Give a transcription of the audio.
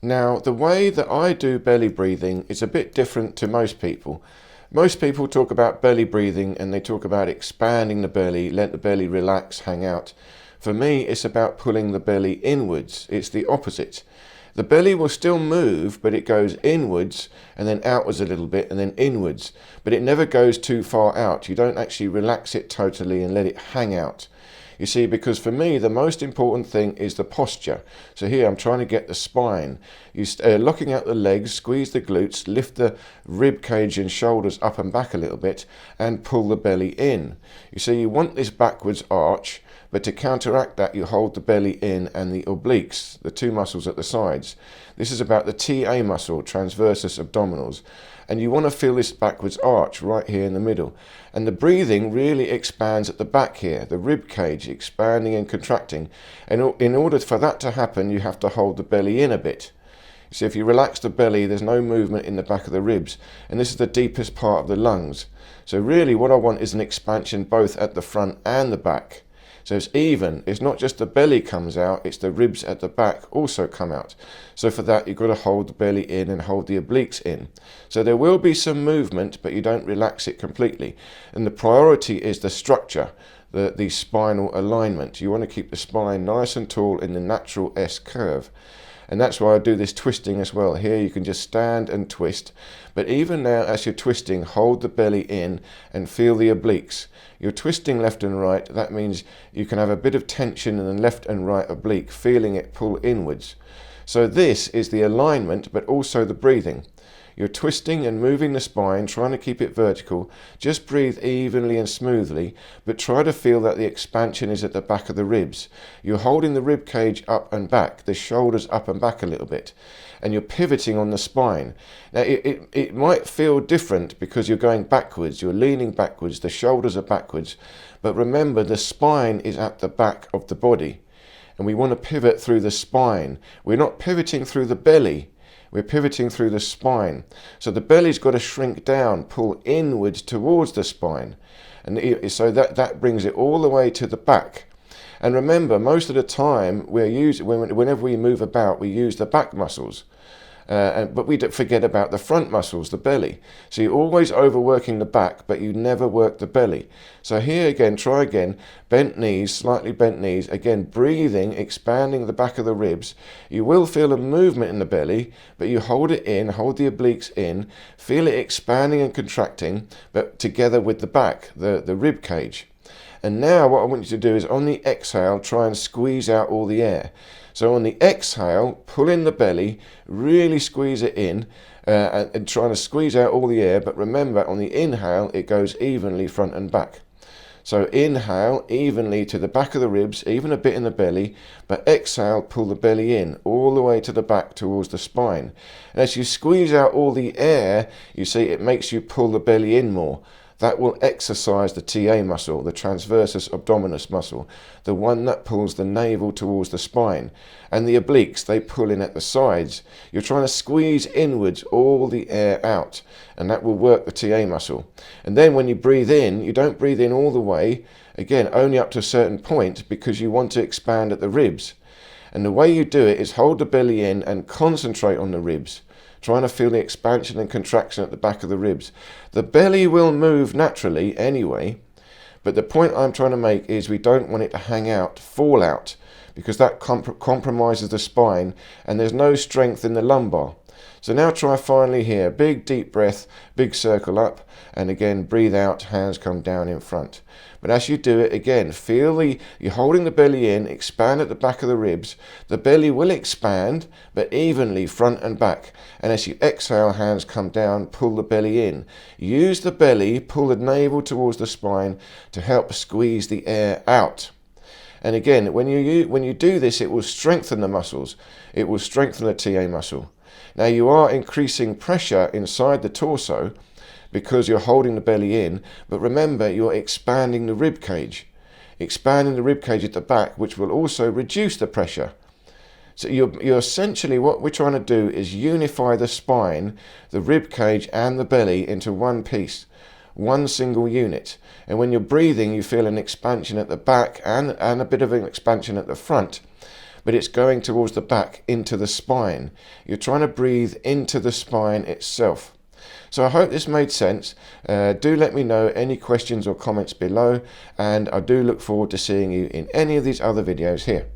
Now, the way that I do belly breathing is a bit different to most people. Most people talk about belly breathing and they talk about expanding the belly, let the belly relax, hang out. For me, it's about pulling the belly inwards. It's the opposite. The belly will still move, but it goes inwards and then outwards a little bit and then inwards. But it never goes too far out. You don't actually relax it totally and let it hang out. You see, because for me, the most important thing is the posture. So here I'm trying to get the spine. Locking out the legs, squeeze the glutes, lift the rib cage and shoulders up and back a little bit and pull the belly in. You see, you want this backwards arch, but to counteract that, you hold the belly in and the obliques, the two muscles at the sides. This is about the TA muscle, transversus abdominals. And you want to feel this backwards arch right here in the middle. And the breathing really expands at the back here, the rib cage expanding and contracting. And in order for that to happen, you have to hold the belly in a bit. So if you relax the belly, there's no movement in the back of the ribs. And this is the deepest part of the lungs. So really what I want is an expansion both at the front and the back. So it's even. It's not just the belly comes out, it's the ribs at the back also come out. So for that, you've got to hold the belly in and hold the obliques in. So there will be some movement, but you don't relax it completely. And the priority is the structure, the spinal alignment. You want to keep the spine nice and tall in the natural S curve. And that's why I do this twisting as well. Here you can just stand and twist. But even now, as you're twisting, hold the belly in and feel the obliques. You're twisting left and right. That means you can have a bit of tension in the left and right oblique, feeling it pull inwards. So this is the alignment, but also the breathing. You're twisting and moving the spine, trying to keep it vertical. Just breathe evenly and smoothly, but try to feel that the expansion is at the back of the ribs. You're holding the rib cage up and back, the shoulders up and back a little bit, and you're pivoting on the spine. Now, it might feel different because you're going backwards, you're leaning backwards, the shoulders are backwards, but remember the spine is at the back of the body, and we want to pivot through the spine. We're not pivoting through the belly. We're pivoting through the spine. So the belly's got to shrink down, pull inwards towards the spine. And so that brings it all the way to the back. And remember, most of the time, whenever we move about, we use the back muscles. But we don't forget about the front muscles, the belly. So you're always overworking the back, but you never work the belly. So here again, try again, bent knees, slightly bent knees, again breathing, expanding the back of the ribs. You will feel a movement in the belly, but you hold it in, hold the obliques in, feel it expanding and contracting, but together with the back, the rib cage. And now what I want you to do is on the exhale, try and squeeze out all the air. So on the exhale, pull in the belly, really squeeze it in and trying to squeeze out all the air. But remember, on the inhale, it goes evenly front and back. So inhale evenly to the back of the ribs, even a bit in the belly, but exhale, pull the belly in all the way to the back towards the spine. And as you squeeze out all the air, you see it makes you pull the belly in more. That will exercise the TA muscle, the transversus abdominis muscle, the one that pulls the navel towards the spine. And the obliques, they pull in at the sides. You're trying to squeeze inwards all the air out, and that will work the TA muscle. And then when you breathe in, you don't breathe in all the way, again, only up to a certain point, because you want to expand at the ribs. And the way you do it is hold the belly in and concentrate on the ribs, trying to feel the expansion and contraction at the back of the ribs. The belly will move naturally anyway, but the point I'm trying to make is we don't want it to hang out, fall out, because that compromises the spine and there's no strength in the lumbar. So now try finally here, big deep breath, big circle up, and again breathe out, hands come down in front. But as you do it again, you're holding the belly in, expand at the back of the ribs. The belly will expand, but evenly front and back. And as you exhale, hands come down, pull the belly in. Use the belly, pull the navel towards the spine to help squeeze the air out. And again, when you do this, it will strengthen the muscles. It will strengthen the TA muscle. Now you are increasing pressure inside the torso because you're holding the belly in, but remember you're expanding the rib cage. Expanding the rib cage at the back, which will also reduce the pressure. So you're essentially, what we're trying to do is unify the spine, the rib cage and the belly into one piece, one single unit. And when you're breathing, you feel an expansion at the back and a bit of an expansion at the front. but it's going towards the back into the spine. You're trying to breathe into the spine itself. So I hope this made sense. Do let me know any questions or comments below, and I do look forward to seeing you in any of these other videos here.